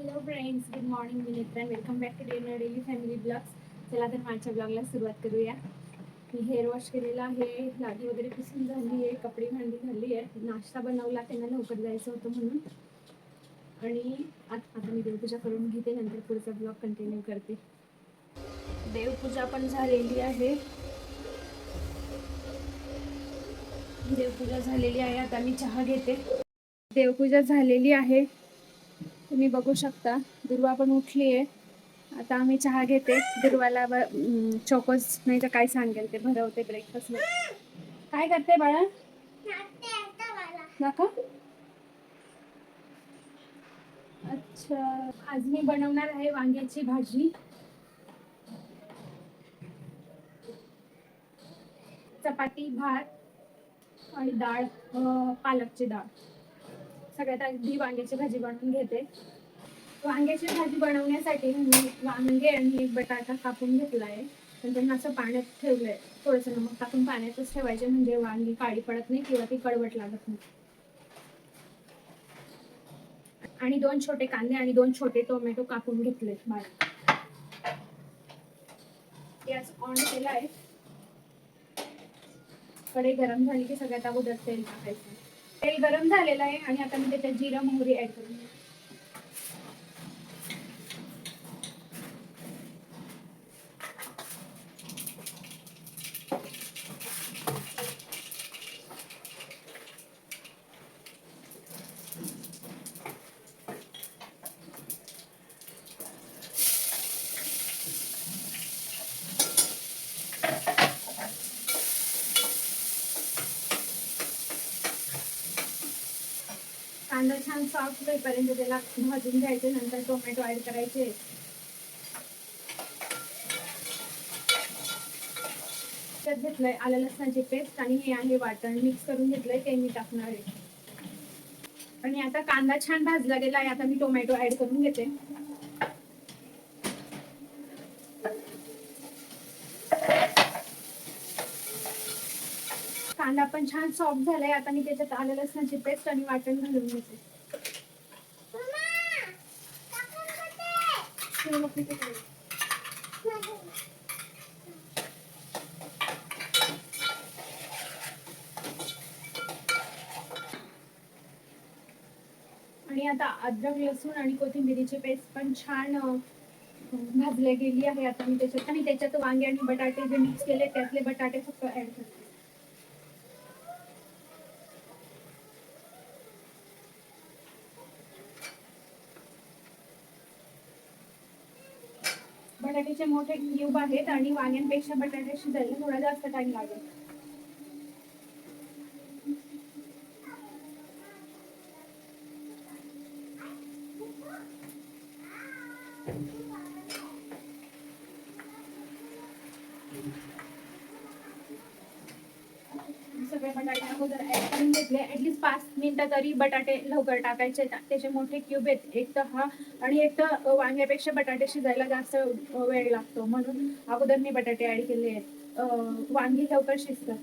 Hello friends, good morning. मी Netra. Welcome back to dear daily family blogs. चला तर माझ्या ब्लॉगला सुरुवात करूया. मी हेअर वॉश केलेला आहे, लादी वगैरे पुसून झाली आहे, कपडे भांडी झाली आहे, नाश्ता बनवला, त्यांना लवकर जायचं होतं म्हणून. आणि आता मी देवपूजा करून घेते, नंतर पुढचा ब्लॉग कंटिन्यू करते. देवपूजा पण झालेली आहे. देवपूजा झालेली आहे. आता मी चहा घेते. देवपूजा झालेली आहे, तुम्ही बघू शकता. दुर्वा पण उठली आहे. आता आम्ही चहा घेते. दुर्वाला चोकोस नाही तर काय सांगेल ते भरवते ब्रेकफास्ट मध्ये. काय करते बाळा? नका. अच्छा, आज मी बनवणार आहे वांग्याची भाजी, चपाती, भात आणि डाळ, पालकची डाळ. सगळ्यात आधी वांग्याची भाजी बनवून घेते. वांग्याची भाजी बनवण्यासाठी मी वांगे आणि एक बटाटा कापून घेतला आहे. नंतर असं पाण्यात ठेवलंय. थोडंसं नमक टाकून पाण्यातच ठेवायचे, म्हणजे वांगी काळी पडत नाही किंवा ती कडवट लागत नाही. आणि 2 छोटे कांदे आणि 2 छोटे टोमॅटो कापून घेतले बारीक. गॅस ऑन केला आहे. कढई गरम झाली की सगळ्यात अगोदर तेल टाकायचं. तेल गरम झालेलं आहे आणि आता मी त्याच्यात जिरा मोहरी ऍड करून घेते. कांदा छान सॉफ्ट होईपर्यंत त्याला भाजून घ्यायचे. नंतर टोमॅटो ऍड करायचे. त्यात घेतलंय आलं लसणाची पेस्ट आणि हे आहे वाटण, मिक्स करून घेतलंय, ते मी टाकणार आहे. आणि आता कांदा छान भाजला गेला आहे. आता मी टोमॅटो ऍड करून घेते. कांदा पण छान सॉफ्ट झालाय. आता मी त्याच्यात आलं लसणाची पेस्ट आणि वाटण घालून घेते. आणि आता अद्रक, लसूण आणि कोथिंबीरीची पेस्ट पण छान भाजली गेली आहे. आता मी त्याच्यात वांगे आणि बटाटे जे मिक्स केले त्यातले बटाटे फक्त ऍड करते. बटाट्याचे मोठे क्यूब आहेत आणि वांग्यांपेक्षा बटाटे शिजायला थोडा जास्त टाइम लागेल. सगळे बटाटे अगोदर ऍड करून घेतले. ऍटलीस्ट 5 मिनिटं तरी बटाटे लवकर टाकायचे. त्याचे मोठे क्यूब आहेत एक तर हा, आणि एक तर वांग्यापेक्षा बटाटे शिजायला जास्त वेळ लागतो, म्हणून अगोदर मी बटाटे ऍड केले आहेत. वांगी लवकर शिजतात.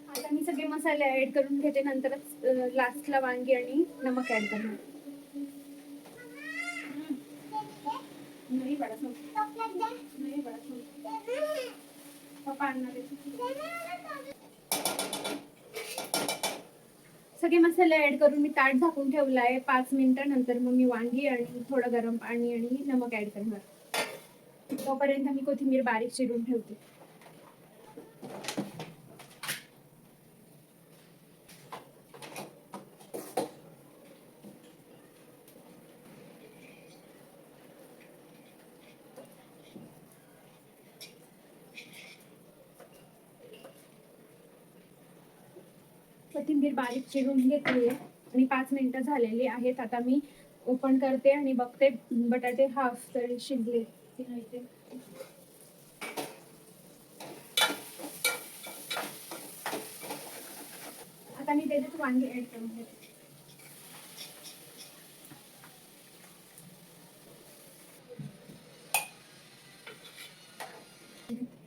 आता मी सगळे मसाले ऍड करून घेते, नंतरच लास्टला वांगी आणि नमक ऍड करणार. नाही बडा नाही बडा पप्पा आणणार आहे. सगळे मसाले ऍड करून मी ताट झाकून ठेवला आहे 5 मिनिटं. नंतर मग मी वांगी आणि थोडं गरम पाणी आणि नमक ऍड करणार. तोपर्यंत मी कोथिंबीर बारीक चिरून ठेवते. कोथिंबीर बारीक चिरून घेतली आणि 5 मिनिटं झालेली आहेत. आता मी ओपन करते आणि बघते बटाटे हाफ तरी शिजले की नाही ते. आता मी त्याच्यात वांगी ऍड करून घेते.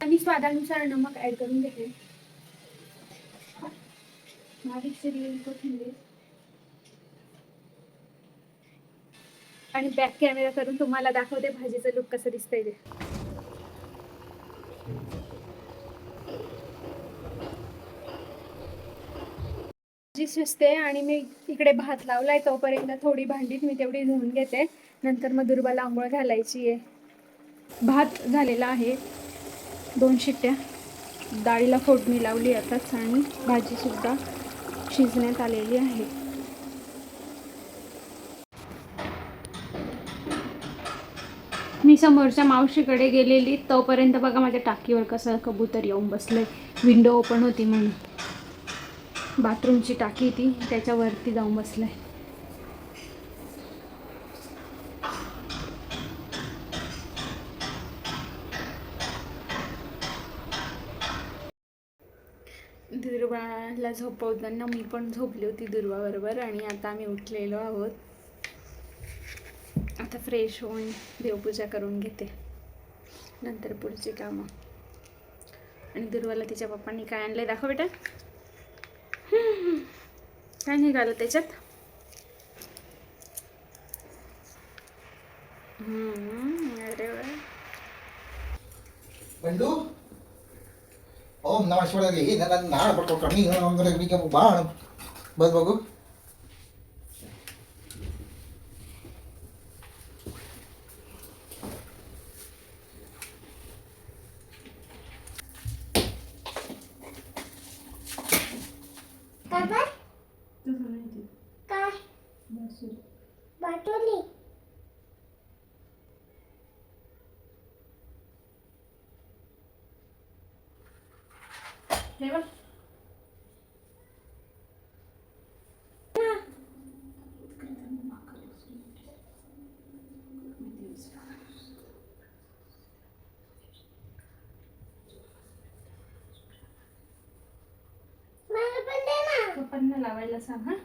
मी स्वादानुसार नमक ऍड करून घेते. बारीक चिरलेली कोथिंबीर, आणि बॅक कॅमेरा करून तुम्हाला दाखवते भाजीचं लुक कसं दिसतंय ते. भाजी शिजते आणि मी इकडे भात लावलाय. तोपर्यंत थोडी भांडी मी तेवढी धुवून घेते. नंतर मग दुर्वाला आंघोळ घालायची आहे. भात झालेला आहे, 2 शिट्ट्या. डाळीला फोडणी लावली आताच आणि भाजी सुद्धा शिजण्यात आलेली आहे. मी समोरच्या मावशीकडे गेलेली तोपर्यंत बघा माझ्या टाकीवर कसं कबूतर येऊन बसलंय. विंडो ओपन होती म्हणून. बाथरूमची टाकी ती त्याच्यावरती जाऊन बसलंय. दुर्वाला झोपवताना मी पण झोपली होती दुर्वाबरोबर आणि आता आम्ही उठलेलो आहोत. आता फ्रेश होऊन देवपूजा करून घेते, नंतर पुढची कामं. आणि दुर्वाला तिच्या पप्पांनी काय आणलंय दाखव बेटा. काय निघालं त्याच्यात. अरे वा. बंडू ओम नमः शिवाय हे नाळ पडतो कमी वगैरे की बाण बस बघू. काय बाटोली हे बघ. पप्पांना लावायला सांग. हा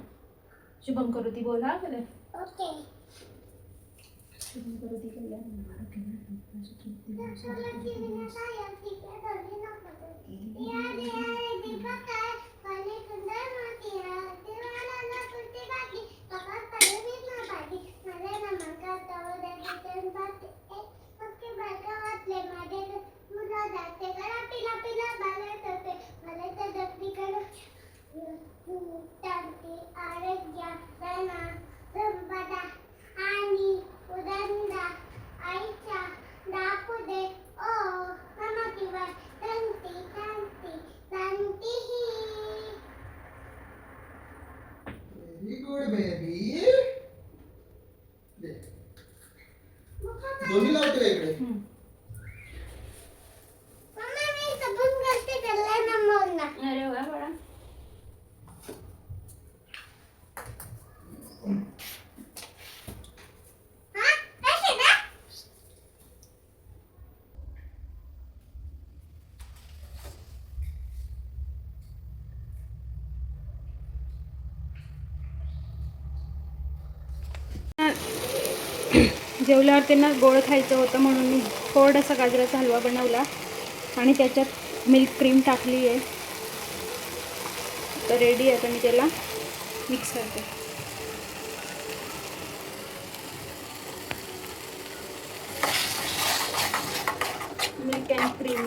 शुभम करोती बोला बरं. ओके. शुभम करोती केल्या. दोन्ही लावते का इकडे. अरे वा बडा. जेवल्यावर त्यांना गोड खायचं होतं म्हणून मी थोडासा गाजराचा हलवा बनवला आणि त्याच्यात मिल्क क्रीम टाकली आहे. तर रेडी आहे. आता मी त्याला मिक्स करते. Milk and cream.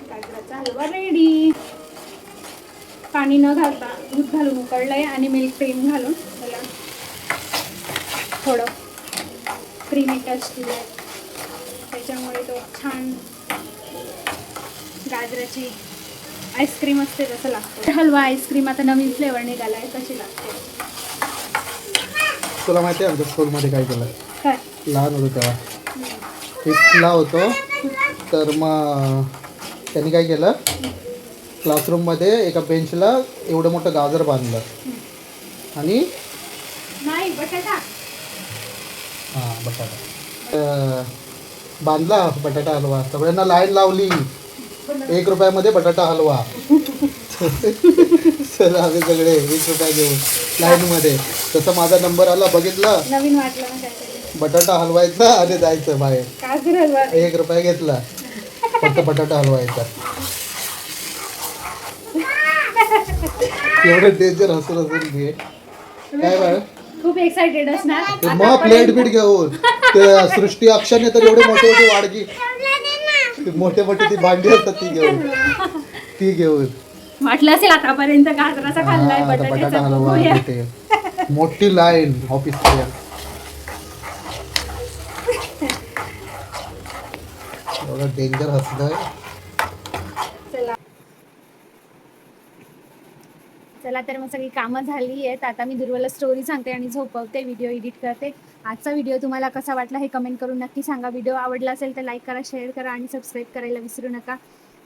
गाजराचा हलवा रेडी. पाणी न घालता दूध घालून उकळलंय आणि मिल्क क्रीम घालून त्याला थोडं क्रीमी टच दिलं. त्याच्यामुळे तो छान गाजराची आईस्क्रीम असते तसं लागतं. हलवा आईस्क्रीम आता नवीन फ्लेवर निघाला आहे, कशी लागते. तुला माहिती आहे आमच्या स्कूलमध्ये काय केलं. काय लहान होतो तेव्हा फिफ्थला होतो. तर मग त्यांनी काय केलं, क्लासरूममध्ये एका बेंचला एवढं मोठं गाजर बांधलं आणि नाही बटाटा. हां बटाटा बांधला. बटाटा हलवा सगळ्यांना लाईन लावली. 1 रुपयामध्ये बटाटा हलवा. चला आम्ही सगळे 20 रुपये घेऊन लाईनमध्ये. तसं माझा नंबर आला, बघितलं नवीन वाटलं ना काहीतरी. बटाटा हलवायचा आणि जायचं बाहेर. गाजर हलवा 1 रुपया घेतला. फक्त बटाटा हलवायचा. एवढं डेंजर हसून घे काय बाळ. खूप एक्साइटेड असणार. मग प्लेट बीट घेऊन ते सृष्टी अक्षरने तर एवढे मोठे मोठे वाडगी मोठे मोठे ती भांडी असतात ती घेऊन वाटलं असेल आतापर्यंत गाजराचा खाल्लाय, हा, आता बटाट्याचा बटाटा हलवा बघूया. तिथे. मोठी लाईन ऑफिस एवढं डेंजर हसलंय. चला चला तर मग सगळी कामं झाली आहेत. आता मी दुर्वाला स्टोरी सांगते आणि झोपवते, व्हिडिओ एडिट करते. आजचा व्हिडिओ तुम्हाला कसा वाटला हे कमेंट करून नक्की सांगा. व्हिडिओ आवडला असेल तर लाईक करा, शेअर करा आणि सबस्क्राईब करायला विसरू नका.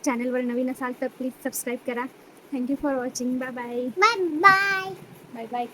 चॅनलवर नवीन असाल तर प्लीज सबस्क्राईब करा. Thank you for watching. Bye bye. Bye bye. Bye bye.